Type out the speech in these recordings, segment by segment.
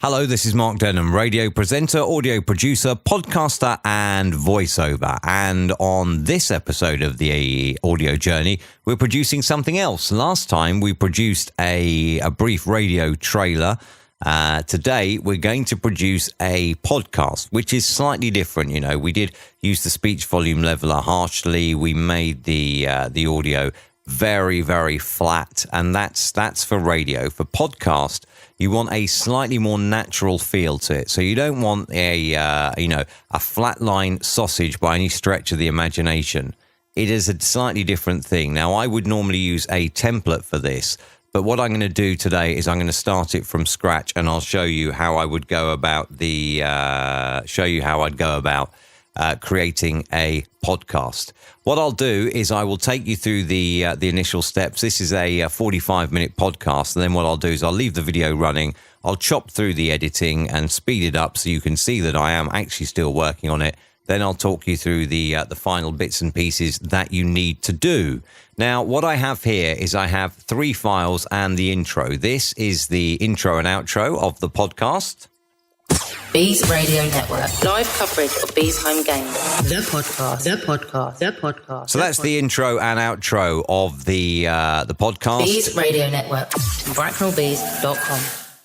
Hello, this is Mark Denham, radio presenter, audio producer, podcaster, and voiceover. And on this episode of the audio journey, we're producing something else. Last time we produced a brief radio trailer. Today we're going to produce a podcast, which is slightly different. You know, we did use the speech volume leveler harshly. We made the audio very, very flat, and that's for radio. For podcast, you want a slightly more natural feel to it. So you don't want a flatline sausage by any stretch of the imagination. It is a slightly different thing. Now, I would normally use a template for this, but what I'm going to do today is I'm going to start it from scratch, and I'll show you how I would go about creating a podcast. What I'll do is I will take you through the initial steps. This is a 45-minute podcast, and then what I'll do is I'll leave the video running. I'll chop through the editing and speed it up so you can see that I am actually still working on it. Then I'll talk you through the final bits and pieces that you need to do. Now, what I have here is I have 3 files and the intro. This is the intro and outro of the podcast. Bees Radio Network. Live coverage of Bees home games. The podcast. So that's the intro and outro of the podcast. Bees Radio Network. Bracknellbees.com.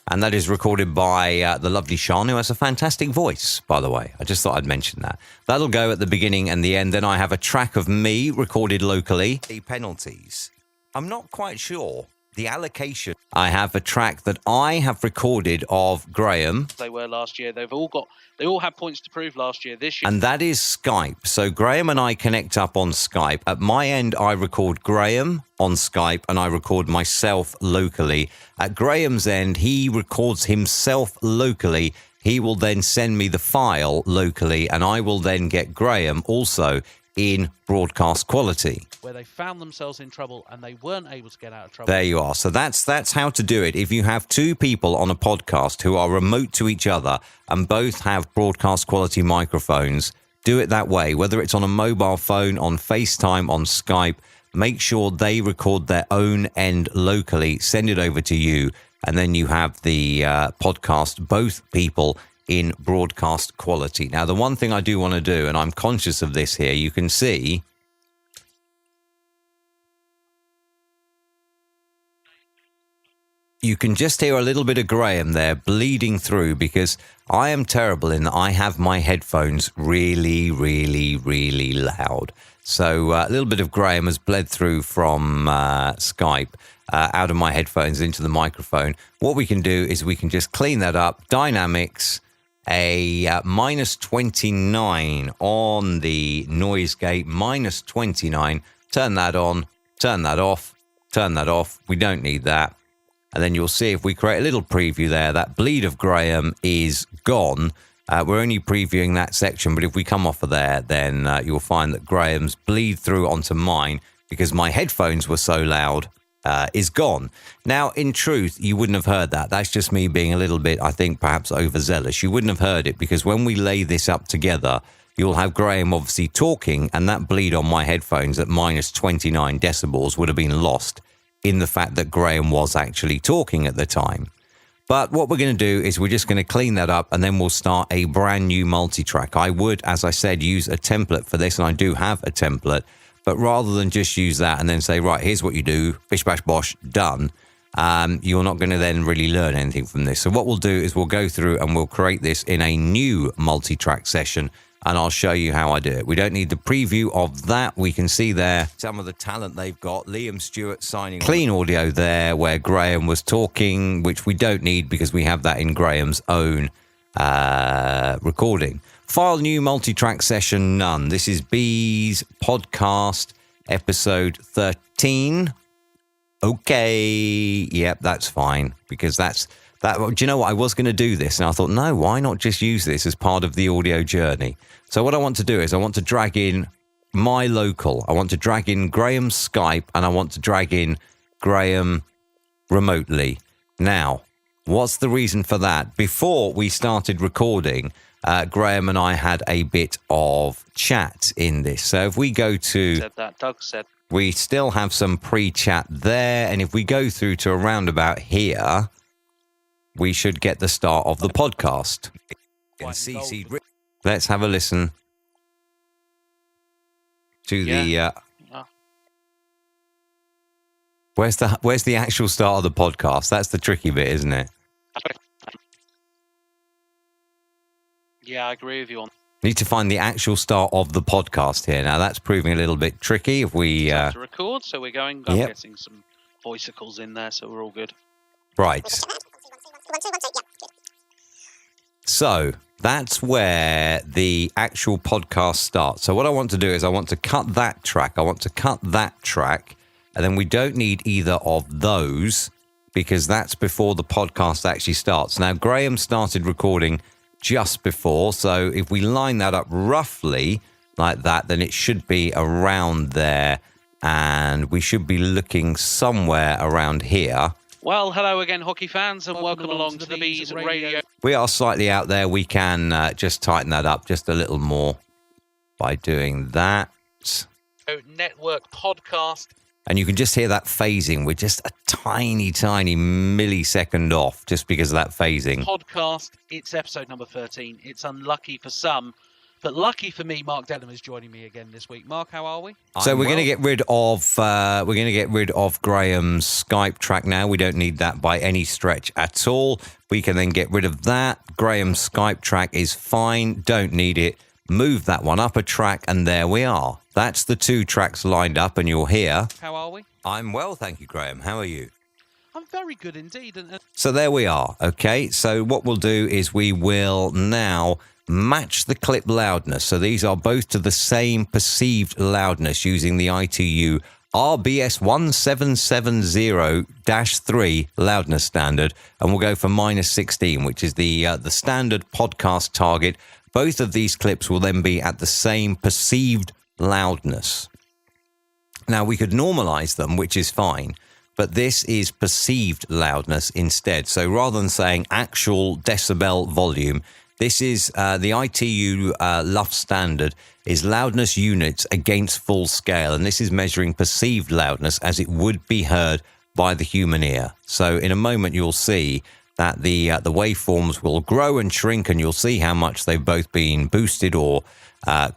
And that is recorded by the lovely Sean, who has a fantastic voice, by the way. I just thought I'd mention that. That'll go at the beginning and the end. Then I have a track of me recorded locally. The penalties. I'm not quite sure. The allocation. I have a track that I have recorded of Graham. They were last year. They all had points to prove last year. This year. And that is Skype. So Graham and I connect up on Skype. At my end, I record Graham on Skype and I record myself locally. At Graham's end, he records himself locally. He will then send me the file locally, and I will then get Graham also in broadcast quality. Where they found themselves in trouble and they weren't able to get out of trouble. There you are. So that's how to do it. If you have 2 people on a podcast who are remote to each other and both have broadcast quality microphones, do it that way. Whether it's on a mobile phone, on FaceTime, on Skype, make sure they record their own end locally, send it over to you, and then you have the podcast, both people in broadcast quality. Now, the one thing I do want to do, and I'm conscious of this here, you can see you can just hear a little bit of Graham there bleeding through, because I am terrible in that I have my headphones really, really, really loud. So a little bit of Graham has bled through from Skype out of my headphones into the microphone. What we can do is we can just clean that up. Dynamics, a minus 29 on the noise gate, minus 29. Turn that on, turn that off, turn that off. We don't need that. And then you'll see if we create a little preview there, that bleed of Graham is gone. We're only previewing that section, but if we come off of there, then you'll find that Graham's bleed through onto mine, because my headphones were so loud, is gone. Now, in truth, you wouldn't have heard that. That's just me being a little bit, I think, perhaps overzealous. You wouldn't have heard it, because when we lay this up together, you'll have Graham obviously talking, and that bleed on my headphones at minus 29 decibels would have been lost in the fact that Graham was actually talking at the time. But what we're going to do is we're just going to clean that up, and then we'll start a brand new multi-track. I would, as I said, use a template for this, and I do have a template. But rather than just use that and then say, right, here's what you do, bish, bash, bosh, done, you're not going to then really learn anything from this. So what we'll do is we'll go through and we'll create this in a new multi-track session, and I'll show you how I do it. We don't need the preview of that. We can see there some of the talent they've got. Liam Stewart signing clean audio there where Graham was talking, which we don't need because we have that in Graham's own recording. File new multi-track session none. This is Bees podcast episode 13. Okay. Yep, that's fine, because that's that. Do you know what? I was going to do this, and I thought, no, why not just use this as part of the audio journey? So what I want to do is I want to drag in my local. I want to drag in Graham's Skype, and I want to drag in Graham remotely. Now, what's the reason for that? Before we started recording, Graham and I had a bit of chat in this. So if we go to... Said that, Doug said. We still have some pre-chat there. And if we go through to around about here, we should get the start of the podcast. Let's have a listen to the... Where's the actual start of the podcast? That's the tricky bit, isn't it? Yeah, I agree with you on. Need to find the actual start of the podcast here. Now, that's proving a little bit tricky. If we to record, so we're going. I'm getting some voicicles in there, so we're all good. Right. So that's where the actual podcast starts. So what I want to do is I want to cut that track. And then we don't need either of those because that's before the podcast actually starts. Now, Graham started recording just before. So if we line that up roughly like that, then it should be around there. And we should be looking somewhere around here. Well, hello again, hockey fans, and welcome along to the Bees Radio. We are slightly out there. We can just tighten that up just a little more by doing that. Network podcast. And you can just hear that phasing. We're just a tiny, tiny millisecond off just because of that phasing. Podcast, it's episode number 13. It's unlucky for some, but lucky for me, Mark Denham is joining me again this week. Mark, how are we? So we're going to get rid of Graham's Skype track now. We don't need that by any stretch at all. We can then get rid of that. Graham's Skype track is fine. Don't need it. Move that one up a track, and there we are. That's the two tracks lined up, and you're here. How are we? I'm well, thank you, Graham. How are you? I'm very good indeed. So there we are. Okay, so what we'll do is we will now match the clip loudness. So these are both to the same perceived loudness using the ITU RBS 1770-3 loudness standard, and we'll go for -16, which is the standard podcast target. Both of these clips will then be at the same perceived loudness. Now, we could normalize them, which is fine, but this is perceived loudness instead. So rather than saying actual decibel volume, this is the ITU LUF standard is loudness units against full scale, and this is measuring perceived loudness as it would be heard by the human ear. So in a moment, you'll see that the waveforms will grow and shrink, and you'll see how much they've both been boosted or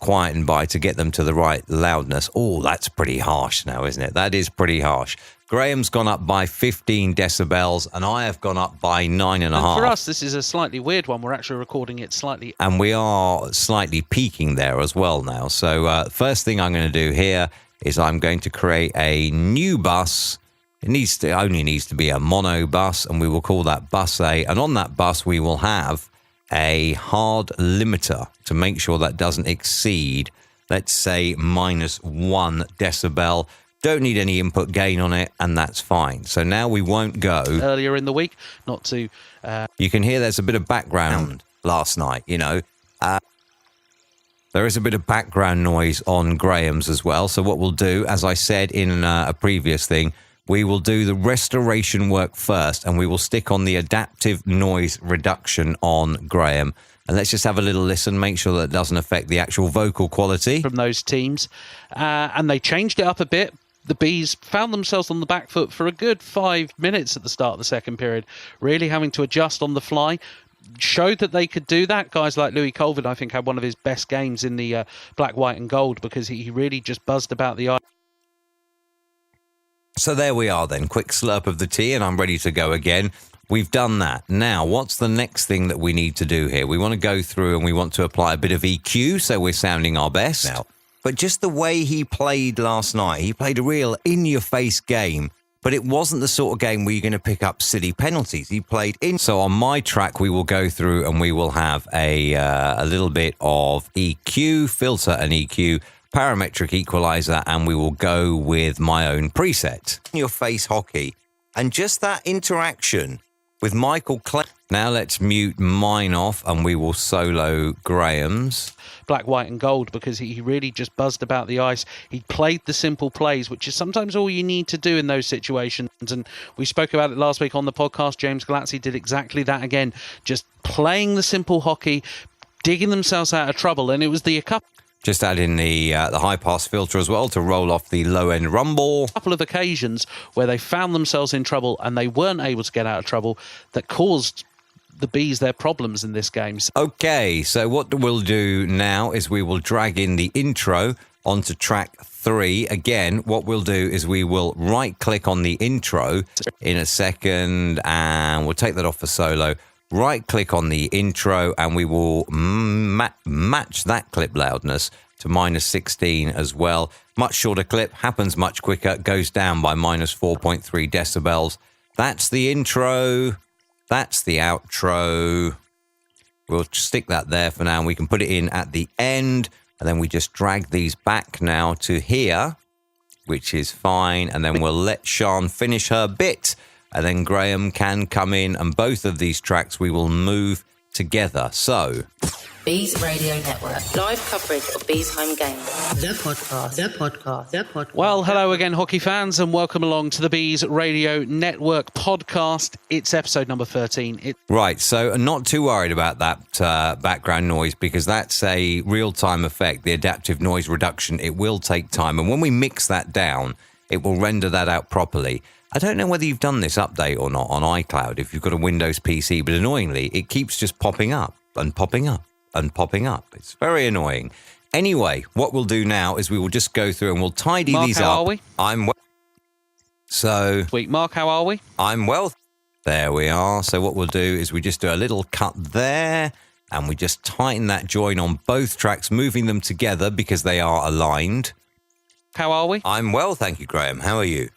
quietened by to get them to the right loudness. Oh, that's pretty harsh now, isn't it? That is pretty harsh. Graham's gone up by 15 decibels, and I have gone up by 9.5. And for us, this is a slightly weird one. We're actually recording it slightly. And we are slightly peaking there as well now. So first thing I'm going to do here is I'm going to create a new bus. It only needs to be a mono bus, and we will call that bus A. And on that bus, we will have a hard limiter to make sure that doesn't exceed, let's say, -1 decibel. Don't need any input gain on it, and that's fine. So now we won't go... Earlier in the week, not to... You can hear there's a bit of background last night, you know. There is a bit of background noise on Graham's as well. So what we'll do, as I said in a previous thing, we will do the restoration work first, and we will stick on the adaptive noise reduction on Graham. And let's just have a little listen, make sure that it doesn't affect the actual vocal quality. From those teams. And they changed it up a bit. The Bees found themselves on the back foot for a good 5 minutes at the start of the second period, really having to adjust on the fly. Showed that they could do that. Guys like Louis Colvin, I think, had one of his best games in the black, white and gold, because he really just buzzed about the eye. So there we are then. Quick slurp of the tea, and I'm ready to go again. We've done that. Now, what's the next thing that we need to do here? We want to go through and we want to apply a bit of EQ, so we're sounding our best. Now, but just the way he played last night, he played a real in-your-face game, but it wasn't the sort of game where you're going to pick up silly penalties. He played in. So on my track, we will go through and we will have a little bit of EQ, filter and EQ, parametric equalizer, and we will go with my own preset. In-your-face hockey. And just that interaction with Michael Clay. Now let's mute mine off and we will solo Graham's. Black, white and gold, because he really just buzzed about the ice. He played the simple plays, which is sometimes all you need to do in those situations. And we spoke about it last week on the podcast. James Galatzi did exactly that again, just playing the simple hockey, digging themselves out of trouble. And it was the cup. Just add in the high pass filter as well to roll off the low end rumble. A couple of occasions where they found themselves in trouble and they weren't able to get out of trouble that caused the bees their problems in this game. Okay, so what we'll do now is we will drag in the intro onto track 3. Again, what we'll do is we will right-click on the intro in a second, and we'll take that off for solo. Right-click on the intro, and we will match that clip loudness to -16 as well. Much shorter clip, happens much quicker, goes down by -4.3 decibels. That's the intro. That's the outro. We'll stick that there for now, and we can put it in at the end. And then we just drag these back now to here, which is fine. And then we'll let Sian finish her bit. And then Graham can come in, and both of these tracks we will move together. So, Bees Radio Network. Live coverage of Bees home games. The podcast. Well, hello again, hockey fans, and welcome along to the Bees Radio Network podcast. It's episode number 13. Right, so I'm not too worried about that background noise, because that's a real-time effect, the adaptive noise reduction. It will take time, and when we mix that down, it will render that out properly. I don't know whether you've done this update or not on iCloud if you've got a Windows PC, but annoyingly, it keeps just popping up and popping up and popping up. It's very annoying. Anyway, what we'll do now is we will just go through and we'll tidy Mark, these how up. are we? I'm well. So, Sweet. Mark, how are we? I'm well. There we are. So what we'll do is we just do a little cut there, and we just tighten that join on both tracks, moving them together because they are aligned. How are we? I'm well, thank you, Graham. How are you?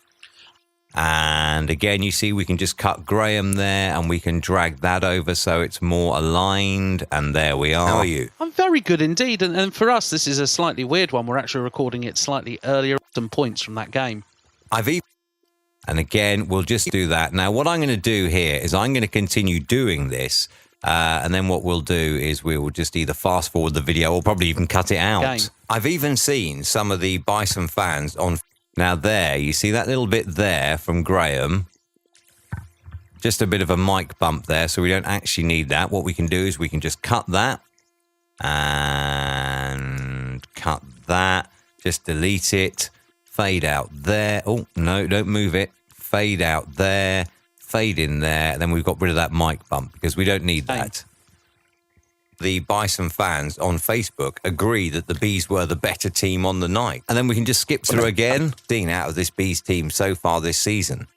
And again, you see, we can just cut Graham there, and we can drag that over so it's more aligned. And there we are. How are you? I'm very good indeed. And for us, this is a slightly weird one. We're actually recording it slightly earlier, some points from that game. And again, we'll just do that. Now, what I'm going to do here is I'm going to continue doing this. And then what we'll do is we will just either fast forward the video or probably even cut it out. Game. I've even seen some of the Bison fans on... Now there, you see that little bit there from Graham? Just a bit of a mic bump there, so we don't actually need that. What we can do is we can just cut that and cut that. Just delete it. Fade out there. Oh, no, don't move it. Fade out there. Fade in there. And then we've got rid of that mic bump because we don't need that. The Bison fans on Facebook agree that the Bees were the better team on the night. And then we can just skip through again, seeing out of this Bees team so far this season.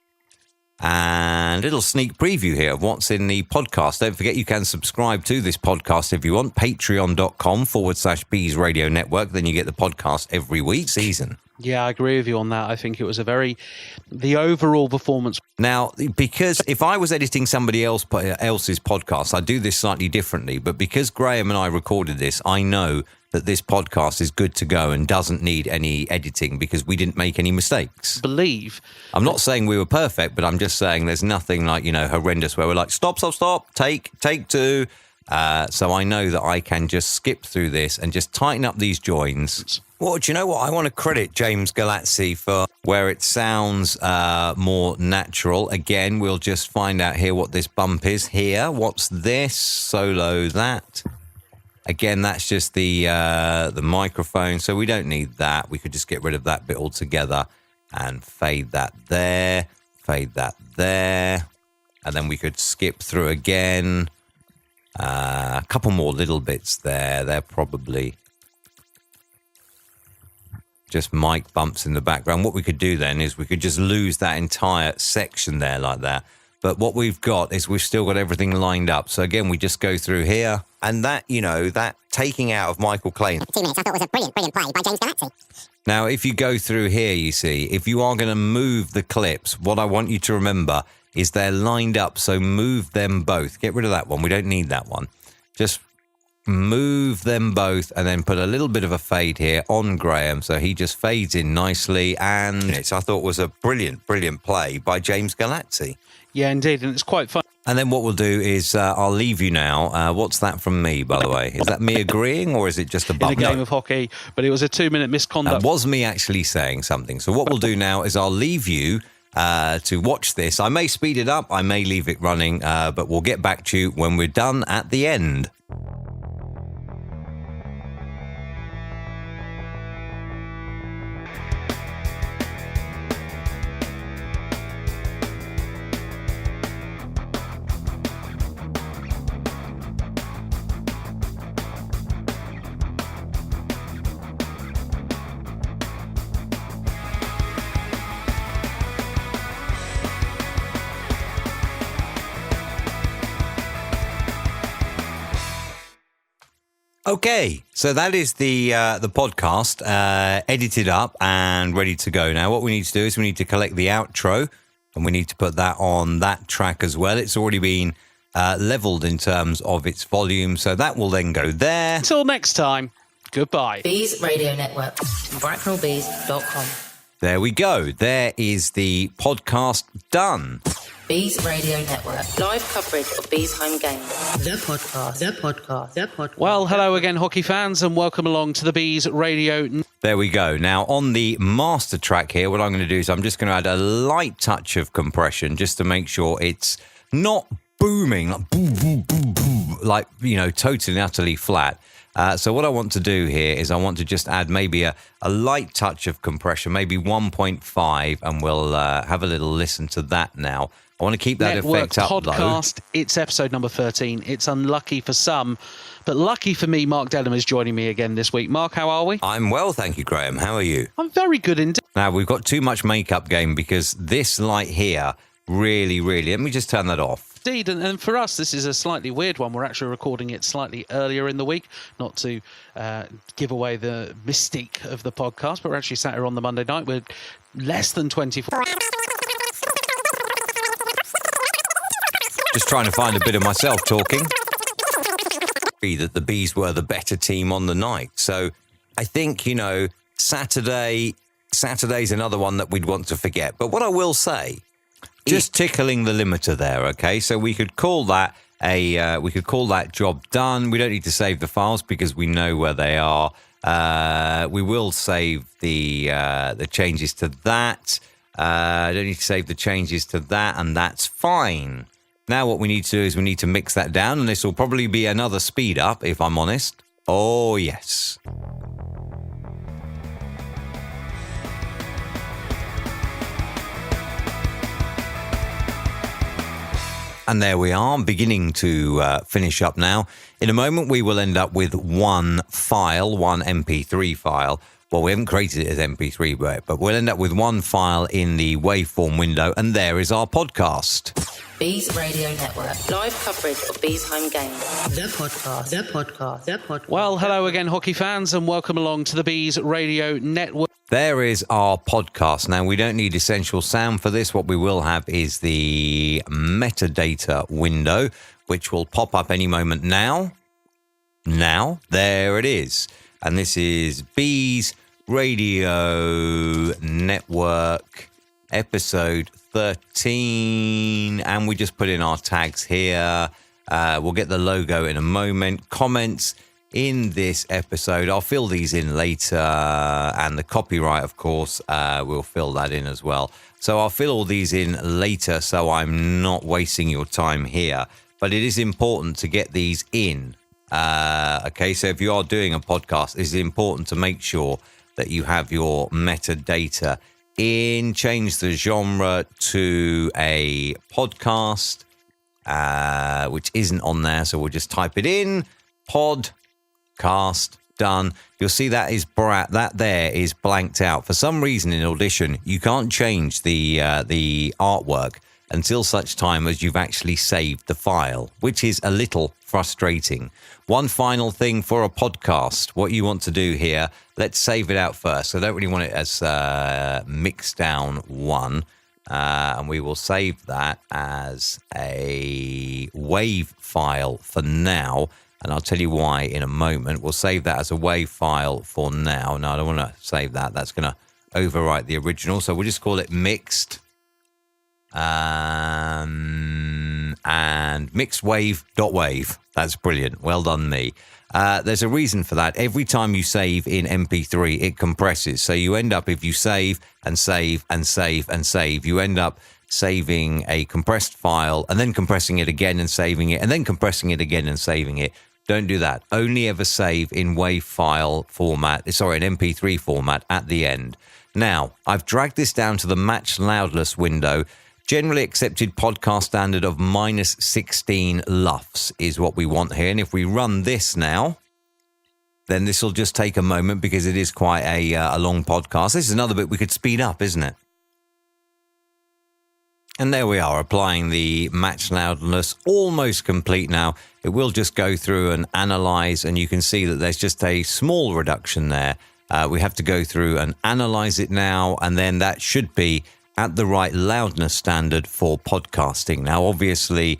And a little sneak preview here of what's in the podcast. Don't forget you can subscribe to this podcast if you want. Patreon.com/Bees Radio Network. Then you get the podcast every week. Season. Yeah, I agree with you on that. I think it was the overall performance. Now, because if I was editing somebody else's podcast, I'd do this slightly differently. But because Graham and I recorded this, I know that this podcast is good to go and doesn't need any editing because we didn't make any mistakes. I'm not saying we were perfect, but I'm just saying there's nothing like, horrendous where we're like, stop, take two. So I know that I can just skip through this and just tighten up these joins. Well, do you know what? I want to credit James Galazzi for where it sounds more natural. Again, we'll just find out here what this bump is here. What's this? Solo that. Again, that's just the microphone, so we don't need that. We could just get rid of that bit altogether and fade that there, and then we could skip through again. A couple more little bits there. They're probably just mic bumps in the background. What we could do then is we could just lose that entire section there like that. But what we've got is we've still got everything lined up. So again, we just go through here. And that, that taking out of Michael Klein. 2 minutes, I thought was a brilliant play by James Galazzi. Now, if you go through here, you see, if you are going to move the clips, what I want you to remember is they're lined up. So move them both. Get rid of that one. We don't need that one. Just move them both and then put a little bit of a fade here on Graham. So he just fades in nicely. And I thought was a brilliant play by James Galazzi. Yeah, indeed. And it's quite fun. And then what we'll do is I'll leave you now. What's that from me, by the way? Is that me agreeing or is it just a bump? In a game of hockey, but it was a 2-minute misconduct. That was me actually saying something. So what we'll do now is I'll leave you to watch this. I may speed it up. I may leave it running, but we'll get back to you when we're done at the end. Okay, so that is the podcast edited up and ready to go. Now, what we need to do is we need to collect the outro, and we need to put that on that track as well. It's already been leveled in terms of its volume, so that will then go there. Until next time, goodbye. Bees Radio Network. Bracknellbees.com. There we go. There is the podcast done. Bees Radio Network. Live coverage of Bees home games. The podcast. Well, hello again, hockey fans, and welcome along to the Bees Radio. There we go. Now, on the master track here, what I'm going to do is I'm just going to add a light touch of compression just to make sure it's not booming, like boom, boom, boom, boom, like, totally and utterly flat. So what I want to do here is I want to just add maybe a light touch of compression, maybe 1.5, and we'll have a little listen to that now. I want to keep that Network effect up, podcast. It's episode number 13. It's unlucky for some, but lucky for me, Mark Denham is joining me again this week. Mark, how are we? I'm well, thank you, Graham. How are you? I'm very good indeed. Now, we've got too much makeup game because this light here really, let me just turn that off. Indeed, and for us, this is a slightly weird one. We're actually recording it slightly earlier in the week, not to give away the mystique of the podcast, but we're actually sat here on the Monday night. We're less than 24. Just trying to find a bit of myself talking. That the Bees were the better team on the night. So I think, Saturday's another one that we'd want to forget. But what I will say, just tickling the limiter there, okay? So we could call that job done. We don't need to save the files because we know where they are. We will save the changes to that. I don't need to save the changes to that, and that's fine. Now what we need to do is we need to mix that down, and this will probably be another speed up, if I'm honest. Oh, yes. And there we are, beginning to finish up now. In a moment, we will end up with one MP3 file. Well, we haven't created it as MP3 yet, but we'll end up with one file in the waveform window, and there is our podcast. Bees Radio Network. Live coverage of Bees home games. The podcast. Well, hello again, hockey fans, and welcome along to the Bees Radio Network. There is our podcast. Now, we don't need essential sound for this. What we will have is the metadata window, which will pop up any moment now. There it is. And this is Bees Radio Network, episode 13. And we just put in our tags here. We'll get the logo in a moment. Comments in this episode, I'll fill these in later, and the copyright, of course, we'll fill that in as well. So I'll fill all these in later, so I'm not wasting your time here. But it is important to get these in. Okay, so if you are doing a podcast, it's important to make sure that you have your metadata in. Change the genre to a podcast, which isn't on there, so we'll just type it in. Podcast done. You'll see that there is blanked out. For some reason in Audition, you can't change the artwork until such time as you've actually saved the file, which is a little frustrating. One final thing for a podcast, what you want to do here, let's save it out first. I don't really want it as Mixdown 1, and we will save that as a WAV file for now. And I'll tell you why in a moment. We'll save that as a WAV file for now. No, I don't want to save that. That's going to overwrite the original. So we'll just call it mixed. And mixedwave.wave. That's brilliant. Well done, me. There's a reason for that. Every time you save in MP3, it compresses. So you end up, if you save and save and save and save, you end up saving a compressed file and then compressing it again and saving it and then compressing it again and saving it. Don't do that. Only ever save in WAV file format, an MP3 format at the end. Now, I've dragged this down to the match loudness window. Generally accepted podcast standard of -16 LUFS is what we want here. And if we run this now, then this will just take a moment because it is quite a long podcast. This is another bit we could speed up, isn't it? And there we are, applying the match loudness, almost complete now. It will just go through and analyze, and you can see that there's just a small reduction there. We have to go through and analyze it now, and then that should be at the right loudness standard for podcasting. Now, obviously,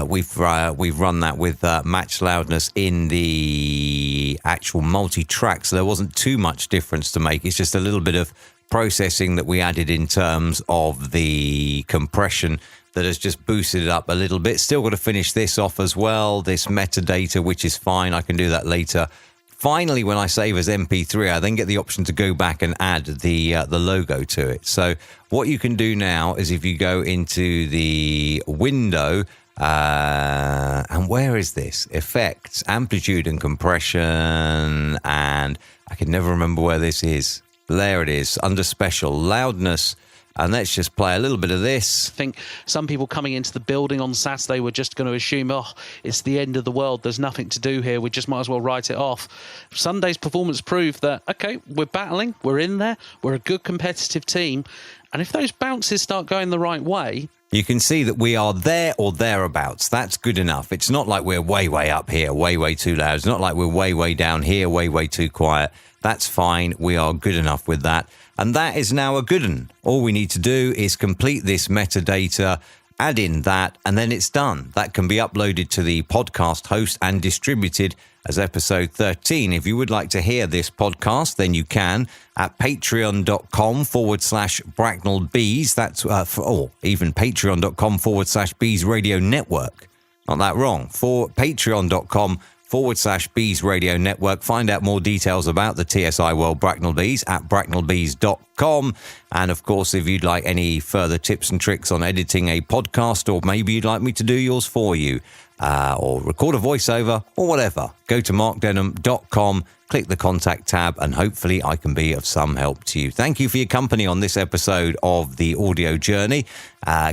we've run that with match loudness in the actual multi-track, so there wasn't too much difference to make. It's just a little bit of processing that we added in terms of the compression that has just boosted it up a little bit. Still got to finish this off as well, this metadata, which is fine. I can do that later. Finally, when I save as MP3, I then get the option to go back and add the logo to it. So what you can do now is if you go into the window, and where is this? Effects, amplitude and compression, and I can never remember where this is. There it is, under special, loudness. And let's just play a little bit of this. I think some people coming into the building on Saturday were just going to assume, oh, it's the end of the world. There's nothing to do here. We just might as well write it off. Sunday's performance proved that, okay, we're battling. We're in there. We're a good competitive team. And if those bounces start going the right way, you can see that we are there or thereabouts. That's good enough. It's not like we're way, way up here, way, way too loud. It's not like we're way, way down here, way, way too quiet. That's fine. We are good enough with that. And that is now a good one. All we need to do is complete this metadata, add in that, and then it's done. That can be uploaded to the podcast host and distributed as episode 13. If you would like to hear this podcast, then you can at patreon.com/BracknellBees. That's or even patreon.com/Bees Radio Network. Not that wrong. For patreon.com/Bees Radio Network. Find out more details about the TSI World Bracknell Bees at bracknellbees.com. And of course, if you'd like any further tips and tricks on editing a podcast, or maybe you'd like me to do yours for you, or record a voiceover, or whatever, go to markdenham.com, click the contact tab, and hopefully I can be of some help to you. Thank you for your company on this episode of The Audio Journey.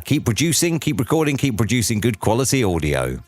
Keep producing, keep recording, keep producing good quality audio.